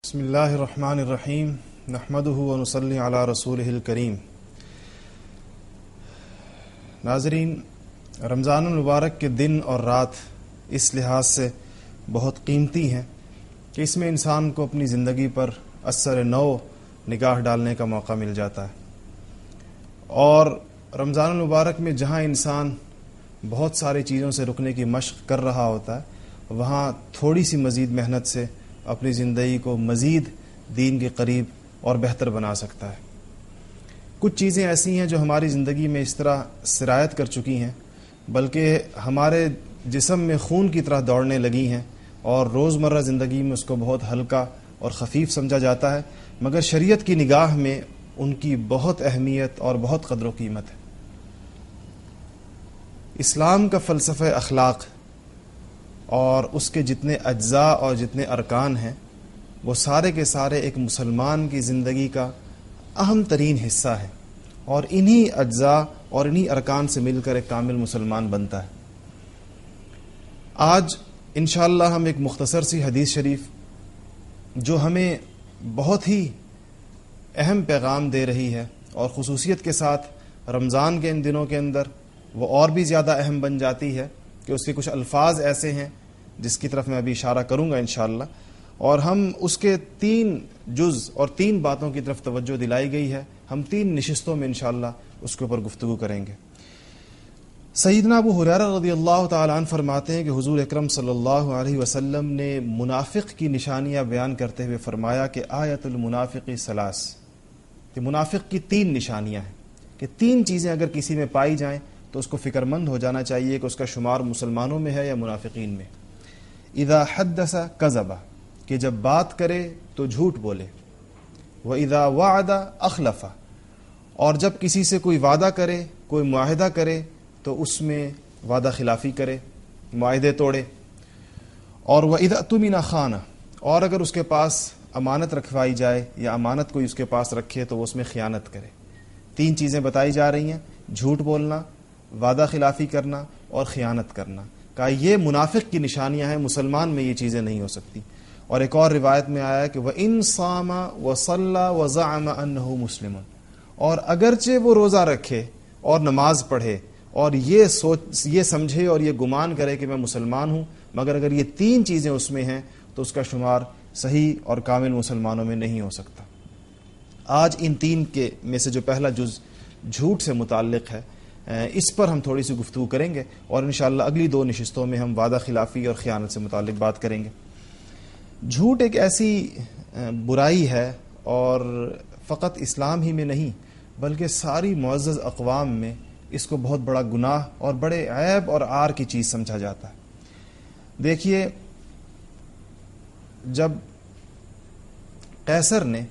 بسم اللہ الرحمن الرحیم نحمدہ ونصلی علی رسولہ الکریم۔ ناظرین، رمضان المبارک کے دن اور رات اس لحاظ سے بہت قیمتی ہیں کہ اس میں انسان کو اپنی زندگی پر اثر نو نگاہ ڈالنے کا موقع مل جاتا ہے، اور رمضان المبارک میں جہاں انسان بہت ساری چیزوں سے رکنے کی مشق کر رہا ہوتا ہے، وہاں تھوڑی سی مزید محنت سے اپنی زندگی کو مزید دین کے قریب اور بہتر بنا سکتا ہے۔ کچھ چیزیں ایسی ہیں جو ہماری زندگی میں اس طرح سرایت کر چکی ہیں، بلکہ ہمارے جسم میں خون کی طرح دوڑنے لگی ہیں، اور روزمرہ زندگی میں اس کو بہت ہلکا اور خفیف سمجھا جاتا ہے، مگر شریعت کی نگاہ میں ان کی بہت اہمیت اور بہت قدر و قیمت ہے۔ اسلام کا فلسفہ اخلاق اور اس کے جتنے اجزاء اور جتنے ارکان ہیں، وہ سارے کے سارے ایک مسلمان کی زندگی کا اہم ترین حصہ ہے، اور انہی اجزاء اور انہی ارکان سے مل کر ایک کامل مسلمان بنتا ہے۔ آج انشاءاللہ ہم ایک مختصر سی حدیث شریف جو ہمیں بہت ہی اہم پیغام دے رہی ہے، اور خصوصیت کے ساتھ رمضان کے ان دنوں کے اندر وہ اور بھی زیادہ اہم بن جاتی ہے کہ اس کے کچھ الفاظ ایسے ہیں جس کی طرف میں ابھی اشارہ کروں گا انشاءاللہ، اور ہم اس کے 3 جز اور 3 باتوں کی طرف توجہ دلائی گئی ہے۔ ہم 3 نشستوں میں انشاءاللہ اس کے اوپر گفتگو کریں گے۔ سیدنا ابو ہریرہ رضی اللہ تعالیٰ عنہ فرماتے ہیں کہ حضور اکرم صلی اللہ علیہ وسلم نے منافق کی نشانیاں بیان کرتے ہوئے فرمایا کہ آیت المنافق ثلاث، کہ منافق کی 3 نشانیاں ہیں، کہ 3 چیزیں اگر کسی میں پائی جائیں تو اس کو فکر مند ہو جانا چاہیے کہ اس کا شمار مسلمانوں میں ہے یا منافقین میں۔ اذا حدث کذب، کہ جب بات کرے تو جھوٹ بولے، واذا وعد اخلف، اور جب کسی سے کوئی وعدہ کرے، کوئی معاہدہ کرے تو اس میں وعدہ خلافی کرے، معاہدے توڑے، اور واذا اؤتمن خان، اور اگر اس کے پاس امانت رکھوائی جائے یا امانت کوئی اس کے پاس رکھے تو وہ اس میں خیانت کرے۔ 3 چیزیں بتائی جا رہی ہیں، جھوٹ بولنا، وعدہ خلافی کرنا اور خیانت کرنا۔ کہا یہ منافق کی نشانیاں ہیں، مسلمان میں یہ چیزیں نہیں ہو سکتی۔ اور ایک اور روایت میں آیا کہ وَإِن صَامَ وَصَلَّى وَزَعَمَ أَنَّهُ مُسْلِمٌ، اور اگرچہ وہ روزہ رکھے اور نماز پڑھے اور یہ سمجھے اور یہ گمان کرے کہ میں مسلمان ہوں، مگر اگر یہ 3 چیزیں اس میں ہیں تو اس کا شمار صحیح اور کامل مسلمانوں میں نہیں ہو سکتا۔ آج ان 3 کے میں سے جو پہلا جز جھوٹ سے متعلق ہے، اس پر ہم تھوڑی سی گفتگو کریں گے، اور انشاءاللہ اگلی 2 نشستوں میں ہم وعدہ خلافی اور خیانت سے متعلق بات کریں گے۔ جھوٹ ایک ایسی برائی ہے، اور فقط اسلام ہی میں نہیں بلکہ ساری معزز اقوام میں اس کو بہت بڑا گناہ اور بڑے عیب اور عار کی چیز سمجھا جاتا ہے۔ دیکھیے، جب قیصر نے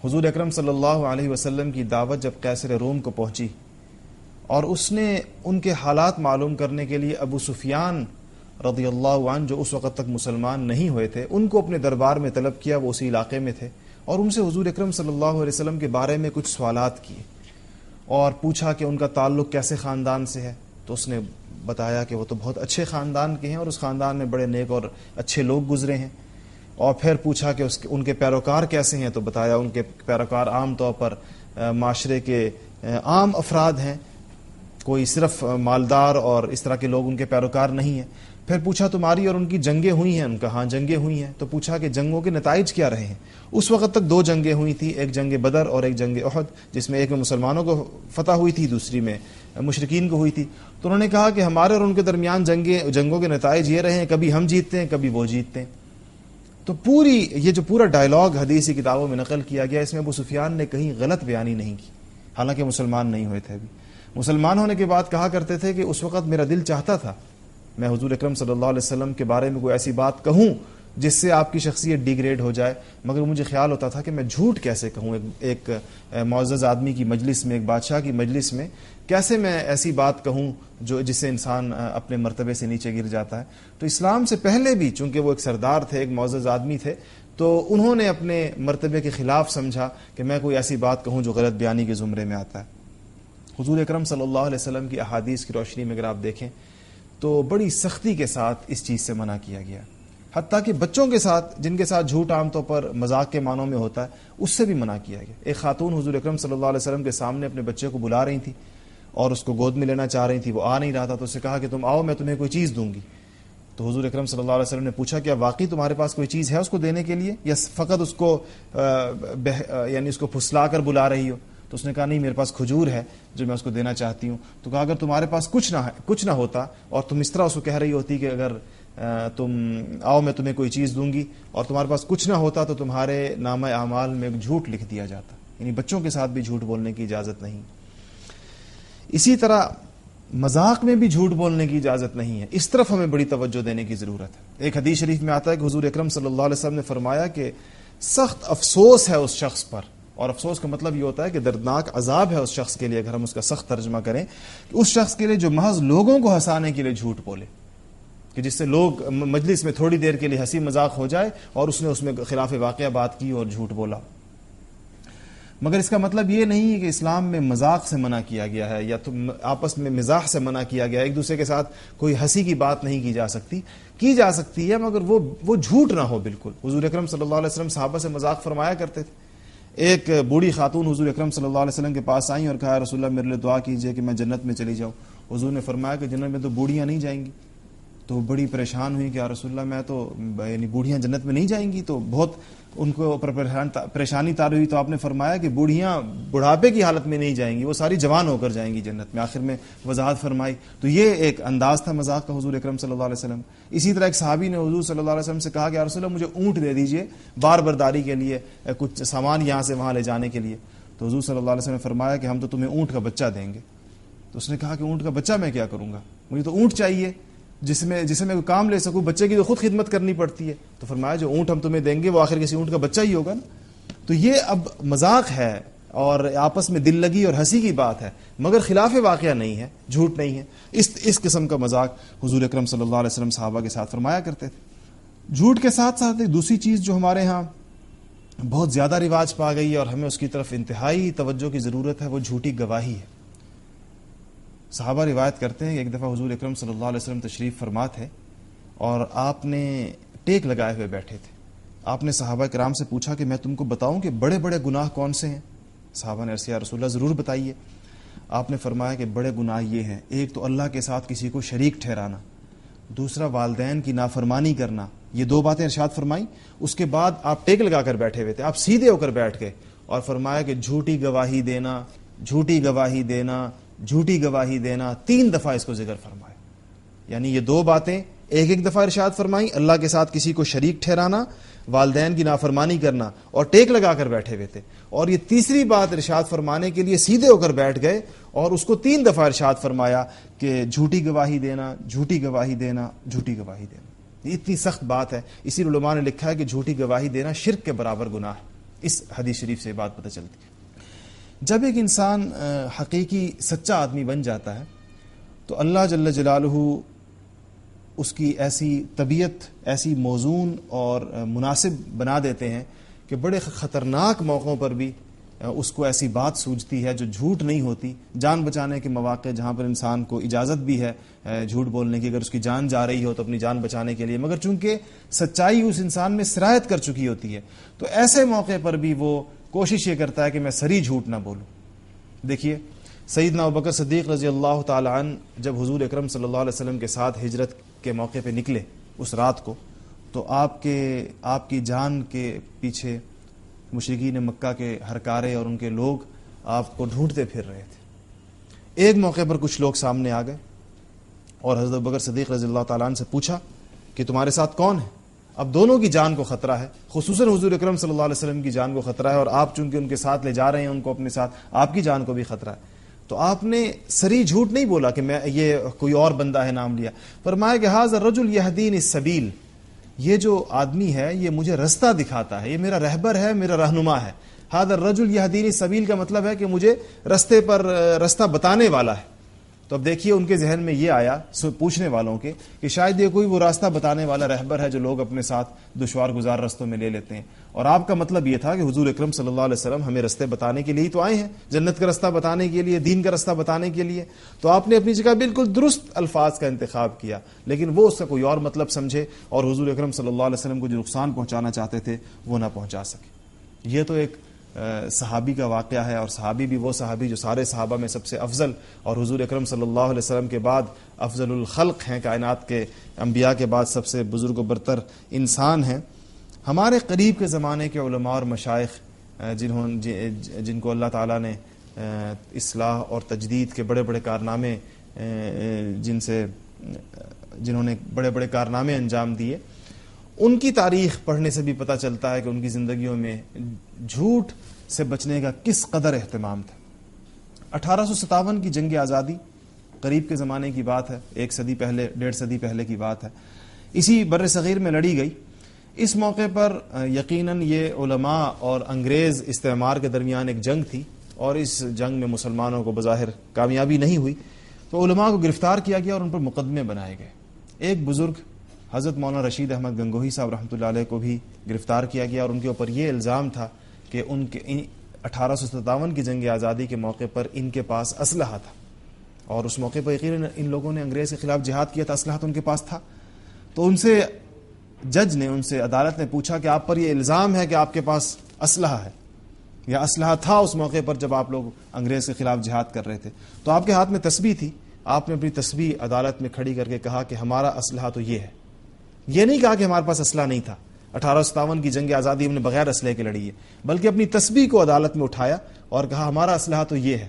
حضور اکرم صلی اللہ علیہ وسلم کی دعوت جب قیصر روم کو پہنچی، اور اس نے ان کے حالات معلوم کرنے کے لیے ابو سفیان رضی اللہ عنہ جو اس وقت تک مسلمان نہیں ہوئے تھے ان کو اپنے دربار میں طلب کیا، وہ اسی علاقے میں تھے، اور ان سے حضور اکرم صلی اللہ علیہ وسلم کے بارے میں کچھ سوالات کیے، اور پوچھا کہ ان کا تعلق کیسے خاندان سے ہے، تو اس نے بتایا کہ وہ تو بہت اچھے خاندان کے ہیں اور اس خاندان میں بڑے نیک اور اچھے لوگ گزرے ہیں۔ اور پھر پوچھا کہ ان کے پیروکار کیسے ہیں، تو بتایا ان کے پیروکار عام طور پر معاشرے کے عام افراد ہیں، کوئی صرف مالدار اور اس طرح کے لوگ ان کے پیروکار نہیں ہیں۔ پھر پوچھا تمہاری اور ان کی جنگیں ہوئی ہیں، ان کا ہاں جنگیں ہوئی ہیں۔ تو پوچھا کہ جنگوں کے نتائج کیا رہے ہیں۔ اس وقت تک 2 جنگیں ہوئی تھی، ایک جنگ بدر اور ایک جنگ احد، جس میں ایک میں مسلمانوں کو فتح ہوئی تھی، دوسری میں مشرکین کو ہوئی تھی۔ تو انہوں نے کہا کہ ہمارے اور ان کے درمیان جنگوں کے نتائج یہ رہے ہیں، کبھی ہم جیتتے ہیں کبھی وہ جیتتے ہیں۔ تو یہ جو پورا ڈائلاگ حدیثی کتابوں میں نقل کیا گیا، اس میں ابو سفیان نے کہیں غلط بیانی نہیں کی، حالانکہ مسلمان نہیں ہوئے تھے ابھی۔ مسلمان ہونے کے بعد کہا کرتے تھے کہ اس وقت میرا دل چاہتا تھا میں حضور اکرم صلی اللہ علیہ وسلم کے بارے میں کوئی ایسی بات کہوں جس سے آپ کی شخصیت ڈیگریڈ ہو جائے، مگر مجھے خیال ہوتا تھا کہ میں جھوٹ کیسے کہوں، ایک معزز آدمی کی مجلس میں، ایک بادشاہ کی مجلس میں کیسے میں ایسی بات کہوں جس سے انسان اپنے مرتبے سے نیچے گر جاتا ہے۔ تو اسلام سے پہلے بھی چونکہ وہ ایک سردار تھے، ایک معزز آدمی تھے، تو انہوں نے اپنے مرتبے کے خلاف سمجھا کہ میں کوئی ایسی بات کہوں جو غلط بیانی کے زمرے میں آتا ہے۔ حضور اکرم صلی اللہ علیہ وسلم کی احادیث کی روشنی میں اگر آپ دیکھیں تو بڑی سختی کے ساتھ اس چیز سے منع کیا گیا۔ حتیٰ کہ بچوں کے ساتھ جن کے ساتھ جھوٹ عام طور پر مذاق کے معنوں میں ہوتا ہے اس سے بھی منع کیا گیا. ایک خاتون حضور اکرم صلی اللہ علیہ وسلم کے سامنے اپنے بچے کو بلا رہی تھی اور اس کو گود میں لینا چاہ رہی تھی, وہ آ نہیں رہا تھا, تو اس سے کہا کہ تم آؤ میں تمہیں کوئی چیز دوں گی. تو حضور اکرم صلی اللہ علیہ وسلم نے پوچھا کیا واقعی تمہارے پاس کوئی چیز ہے اس کو دینے کے لیے, یا فقط اس کو یعنی اس کو پھسلا کر بلا رہی ہو؟ تو اس نے کہا نہیں, میرے پاس کھجور ہے جو میں اس کو دینا چاہتی ہوں. تو کہا اگر تمہارے پاس کچھ نہ ہوتا اور تم اس طرح اس کو کہہ رہی ہوتی کہ اگر تم آؤ میں تمہیں کوئی چیز دوں گی, اور تمہارے پاس کچھ نہ ہوتا تو تمہارے نامہ اعمال میں ایک جھوٹ لکھ دیا جاتا. یعنی بچوں کے ساتھ بھی جھوٹ بولنے کی اجازت نہیں. اسی طرح مذاق میں بھی جھوٹ بولنے کی اجازت نہیں ہے. اس طرف ہمیں بڑی توجہ دینے کی ضرورت ہے. ایک حدیث شریف میں آتا ہے کہ حضور اکرم صلی اللہ علیہ وسلم نے فرمایا کہ سخت افسوس ہے اس شخص پر, اور افسوس کا مطلب یہ ہوتا ہے کہ دردناک عذاب ہے اس شخص کے لیے, اگر ہم اس کا سخت ترجمہ کریں, کہ اس شخص کے لیے جو محض لوگوں کو ہنسانے کے لیے جھوٹ بولے, کہ جس سے لوگ مجلس میں تھوڑی دیر کے لیے ہنسی مذاق ہو جائے اور اس نے اس میں خلاف واقعہ بات کی اور جھوٹ بولا. مگر اس کا مطلب یہ نہیں ہے کہ اسلام میں مذاق سے منع کیا گیا ہے یا آپس میں مزاح سے منع کیا گیا ہے. ایک دوسرے کے ساتھ کوئی ہنسی کی بات نہیں کی جا سکتی ہے, مگر وہ جھوٹ نہ ہو بالکل. حضور اکرم صلی اللہ علیہ وسلم صحابہ سے مذاق فرمایا کرتے تھے. ایک بوڑھی خاتون حضور اکرم صلی اللہ علیہ وسلم کے پاس آئیں اور کہا رسول اللہ میرے لیے دعا کیجئے کہ میں جنت میں چلی جاؤں. حضور نے فرمایا کہ جنت میں تو بوڑھیاں نہیں جائیں گی. تو وہ بڑی پریشان ہوئی کہ یا رسول اللہ میں تو یعنی بوڑھیاں جنت میں نہیں جائیں گی, تو بہت ان کو پریشانی تاری ہوئی. تو آپ نے فرمایا کہ بوڑھیاں بڑھاپے کی حالت میں نہیں جائیں گی, وہ ساری جوان ہو کر جائیں گی جنت میں. آخر میں وضاحت فرمائی. تو یہ ایک انداز تھا مذاق کا حضور اکرم صلی اللہ علیہ وسلم. اسی طرح ایک صحابی نے حضور صلی اللہ علیہ وسلم سے کہا کہ یا رسول اللہ مجھے اونٹ دے دیجئے بار برداری کے لیے, کچھ سامان یہاں سے وہاں لے جانے کے لیے. تو حضور صلی اللہ علیہ وسلم نے فرمایا کہ ہم تو تمہیں اونٹ کا بچہ دیں گے. تو اس نے کہا کہ اونٹ کا بچہ میں کیا کروں گا, مجھے تو اونٹ چاہیے جسے میں کوئی کام لے سکوں. بچے کی تو خود خدمت کرنی پڑتی ہے. تو فرمایا جو اونٹ ہم تمہیں دیں گے وہ آخر کسی اونٹ کا بچہ ہی ہوگا نا. تو یہ اب مذاق ہے اور آپس میں دل لگی اور ہنسی کی بات ہے, مگر خلاف واقعہ نہیں ہے, جھوٹ نہیں ہے. اس قسم کا مذاق حضور اکرم صلی اللہ علیہ وسلم صحابہ کے ساتھ فرمایا کرتے تھے. جھوٹ کے ساتھ ساتھ ایک دوسری چیز جو ہمارے ہاں بہت زیادہ رواج پا گئی ہے اور ہمیں اس کی طرف انتہائی توجہ کی ضرورت ہے, وہ جھوٹی گواہی ہے. صحابہ روایت کرتے ہیں کہ ایک دفعہ حضور اکرم صلی اللہ علیہ وسلم تشریف فرما تھے اور آپ نے ٹیک لگائے ہوئے بیٹھے تھے. آپ نے صحابہ کرام سے پوچھا کہ میں تم کو بتاؤں کہ بڑے بڑے گناہ کون سے ہیں؟ صحابہ نے عرض یا رسول اللہ ضرور بتائیے. آپ نے فرمایا کہ بڑے گناہ یہ ہیں, ایک تو اللہ کے ساتھ کسی کو شریک ٹھہرانا, دوسرا والدین کی نافرمانی کرنا. یہ دو باتیں ارشاد فرمائی. اس کے بعد آپ ٹیک لگا کر بیٹھے ہوئے تھے, آپ سیدھے ہو کر بیٹھ گئے اور فرمایا کہ جھوٹی گواہی دینا, جھوٹی گواہی دینا, جھوٹی گواہی دینا. 3 دفعہ اس کو ذکر فرمایا. یعنی یہ 2 باتیں ایک دفعہ ارشاد فرمائی, اللہ کے ساتھ کسی کو شریک ٹھہرانا, والدین کی نافرمانی کرنا, اور ٹیک لگا کر بیٹھے ہوئے تھے. اور یہ تیسری بات ارشاد فرمانے کے لیے سیدھے ہو کر بیٹھ گئے اور اس کو 3 دفعہ ارشاد فرمایا کہ جھوٹی گواہی دینا, جھوٹی گواہی دینا, جھوٹی گواہی دینا. یہ اتنی سخت بات ہے. اسی علماء نے لکھا ہے کہ جھوٹی گواہی دینا شرک کے برابر گناہ ہے. اس حدیث شریف سے یہ بات پتہ چلتی ہے. جب ایک انسان حقیقی سچا آدمی بن جاتا ہے تو اللہ جل جلالہ اس کی ایسی طبیعت, ایسی موزون اور مناسب بنا دیتے ہیں کہ بڑے خطرناک موقعوں پر بھی اس کو ایسی بات سوجتی ہے جو جھوٹ نہیں ہوتی. جان بچانے کے مواقع جہاں پر انسان کو اجازت بھی ہے جھوٹ بولنے کی, اگر اس کی جان جا رہی ہو تو اپنی جان بچانے کے لیے, مگر چونکہ سچائی اس انسان میں سرایت کر چکی ہوتی ہے تو ایسے موقع پر بھی وہ کوشش یہ کرتا ہے کہ میں سری جھوٹ نہ بولوں. دیکھیے سیدنا ابوبکر صدیق رضی اللہ تعالی عنہ جب حضور اکرم صلی اللہ علیہ وسلم کے ساتھ ہجرت کے موقع پہ نکلے اس رات کو, تو آپ کی جان کے پیچھے مشرکین مکہ کے ہرکارے اور ان کے لوگ آپ کو ڈھونڈتے پھر رہے تھے. ایک موقع پر کچھ لوگ سامنے آ گئے اور حضرت ابوبکر صدیق رضی اللہ تعالیٰ عنہ سے پوچھا کہ تمہارے ساتھ کون ہے؟ اب دونوں کی جان کو خطرہ ہے, خصوصاً حضور اکرم صلی اللہ علیہ وسلم کی جان کو خطرہ ہے, اور آپ چونکہ ان کے ساتھ لے جا رہے ہیں ان کو اپنے ساتھ, آپ کی جان کو بھی خطرہ ہے. تو آپ نے سری جھوٹ نہیں بولا کہ میں یہ کوئی اور بندہ ہے, نام لیا. فرمایا کہ ھذا الرجل یہدینی السبیل, یہ جو آدمی ہے یہ مجھے رستہ دکھاتا ہے, یہ میرا رہبر ہے, میرا رہنما ہے. ھذا الرجل یہدینی السبیل کا مطلب ہے کہ مجھے رستے پر رستہ بتانے والا ہے. تو اب دیکھیے ان کے ذہن میں یہ آیا پوچھنے والوں کے کہ شاید یہ کوئی وہ راستہ بتانے والا رہبر ہے جو لوگ اپنے ساتھ دشوار گزار رستوں میں لے لیتے ہیں، اور آپ کا مطلب یہ تھا کہ حضور اکرم صلی اللہ علیہ وسلم ہمیں رستے بتانے کے لیے ہی تو آئے ہیں، جنت کا رستہ بتانے کے لیے، دین کا رستہ بتانے کے لیے. تو آپ نے اپنی جگہ بالکل درست الفاظ کا انتخاب کیا، لیکن وہ اس کا کوئی اور مطلب سمجھے اور حضور اکرم صلی اللہ علیہ وسلم کو جو نقصان پہنچانا چاہتے تھے وہ نہ پہنچا سکے. یہ تو ایک صحابی کا واقعہ ہے، اور صحابی بھی وہ صحابی جو سارے صحابہ میں سب سے افضل اور حضور اکرم صلی اللہ علیہ وسلم کے بعد افضل الخلق ہیں، کائنات کے انبیاء کے بعد سب سے بزرگ و برتر انسان ہیں. ہمارے قریب کے زمانے کے علماء اور مشائخ جن کو اللہ تعالیٰ نے اصلاح اور تجدید کے بڑے بڑے کارنامے جنہوں نے بڑے بڑے کارنامے انجام دیے، ان کی تاریخ پڑھنے سے بھی پتہ چلتا ہے کہ ان کی زندگیوں میں جھوٹ سے بچنے کا کس قدر اہتمام تھا. 1857 کی جنگ آزادی قریب کے زمانے کی بات ہے، 1 صدی پہلے، 1.5 صدی پہلے کی بات ہے، اسی بر صغیر میں لڑی گئی. اس موقع پر یقیناً یہ علماء اور انگریز استعمار کے درمیان ایک جنگ تھی، اور اس جنگ میں مسلمانوں کو بظاہر کامیابی نہیں ہوئی، تو علماء کو گرفتار کیا گیا اور ان پر مقدمے بنائے گئے. ایک بزرگ حضرت مولانا رشید احمد گنگوہی صاحب رحمۃ اللہ علیہ کو بھی گرفتار کیا گیا، اور ان کے اوپر یہ الزام تھا کہ ان کے 1857 کی جنگ آزادی کے موقع پر ان کے پاس اسلحہ تھا، اور اس موقع پر یقیناً ان لوگوں نے انگریز کے خلاف جہاد کیا تھا، اسلحہ تو ان کے پاس تھا. تو ان سے جج نے، ان سے عدالت نے پوچھا کہ آپ پر یہ الزام ہے کہ آپ کے پاس اسلحہ ہے یا اسلحہ تھا اس موقع پر جب آپ لوگ انگریز کے خلاف جہاد کر رہے تھے، تو آپ کے ہاتھ میں تسبیح تھی، آپ نے اپنی تسبیح عدالت میں کھڑی کر کے کہا کہ ہمارا اسلحہ تو یہ ہے. یہ نہیں کہا کہ ہمارے پاس اسلحہ نہیں تھا، 1857 کی جنگ آزادی ہم نے بغیر اسلحے کے لڑی ہے، بلکہ اپنی تسبیح کو عدالت میں اٹھایا اور کہا ہمارا اسلحہ تو یہ ہے.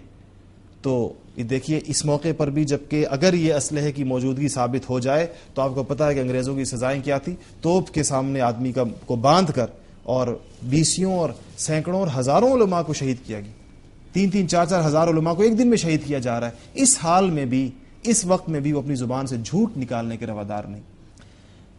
تو دیکھیے اس موقع پر بھی، جبکہ اگر یہ اسلحے کی موجودگی ثابت ہو جائے تو آپ کو پتہ ہے کہ انگریزوں کی سزائیں کیا تھی. توپ کے سامنے آدمی کو باندھ کر اور 20 اور سینکڑوں اور ہزاروں علماء کو شہید کیا گیا، 3-3 4-4 ہزار علماء کو ایک دن میں شہید کیا جا رہا ہے. اس حال میں بھی، اس وقت میں بھی وہ اپنی زبان سے جھوٹ نکالنے کے روادار نہیں.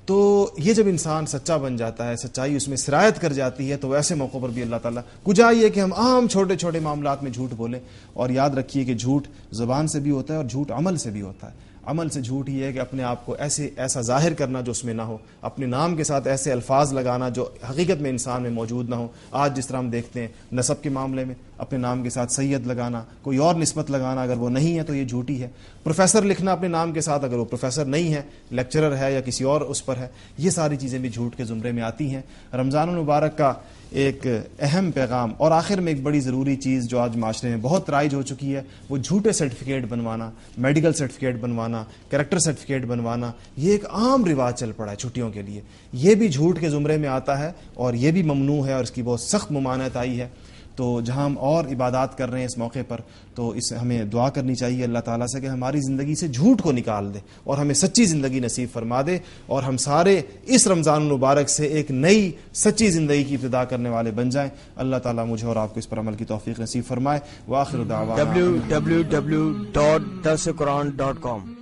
تو یہ جب انسان سچا بن جاتا ہے، سچائی اس میں سرایت کر جاتی ہے، تو ایسے موقعوں پر بھی اللہ تعالیٰ کجا یہ کہ ہم عام چھوٹے چھوٹے معاملات میں جھوٹ بولیں. اور یاد رکھیے کہ جھوٹ زبان سے بھی ہوتا ہے اور جھوٹ عمل سے بھی ہوتا ہے. عمل سے جھوٹ یہ ہے کہ اپنے آپ کو ایسا ظاہر کرنا جو اس میں نہ ہو، اپنے نام کے ساتھ ایسے الفاظ لگانا جو حقیقت میں انسان میں موجود نہ ہو. آج جس طرح ہم دیکھتے ہیں نسب کے معاملے میں اپنے نام کے ساتھ سید لگانا، کوئی اور نسبت لگانا، اگر وہ نہیں ہے تو یہ جھوٹی ہے. پروفیسر لکھنا اپنے نام کے ساتھ، اگر وہ پروفیسر نہیں ہے، لیکچرر ہے یا کسی اور اس پر ہے، یہ ساری چیزیں بھی جھوٹ کے زمرے میں آتی ہیں. رمضان المبارک کا ایک اہم پیغام اور آخر میں ایک بڑی ضروری چیز جو آج معاشرے میں بہت رائج ہو چکی ہے، وہ جھوٹے سرٹیفکیٹ بنوانا، میڈیکل سرٹیفکیٹ بنوانا، کریکٹر سرٹیفکیٹ بنوانا. یہ ایک عام رواج چل پڑا ہے چھٹیوں کے لیے. یہ بھی جھوٹ کے زمرے میں آتا ہے اور یہ بھی ممنوع ہے، اور اس کی بہت سخت ممانعت آئی ہے. تو جہاں ہم اور عبادات کر رہے ہیں اس موقع پر، تو اس ہمیں دعا کرنی چاہیے اللہ تعالیٰ سے کہ ہماری زندگی سے جھوٹ کو نکال دے اور ہمیں سچی زندگی نصیب فرما دے، اور ہم سارے اس رمضان المبارک سے ایک نئی سچی زندگی کی ابتدا کرنے والے بن جائیں. اللہ تعالیٰ مجھے اور آپ کو اس پر عمل کی توفیق نصیب فرمائے. وآخر دعوانا www.darsulquran.com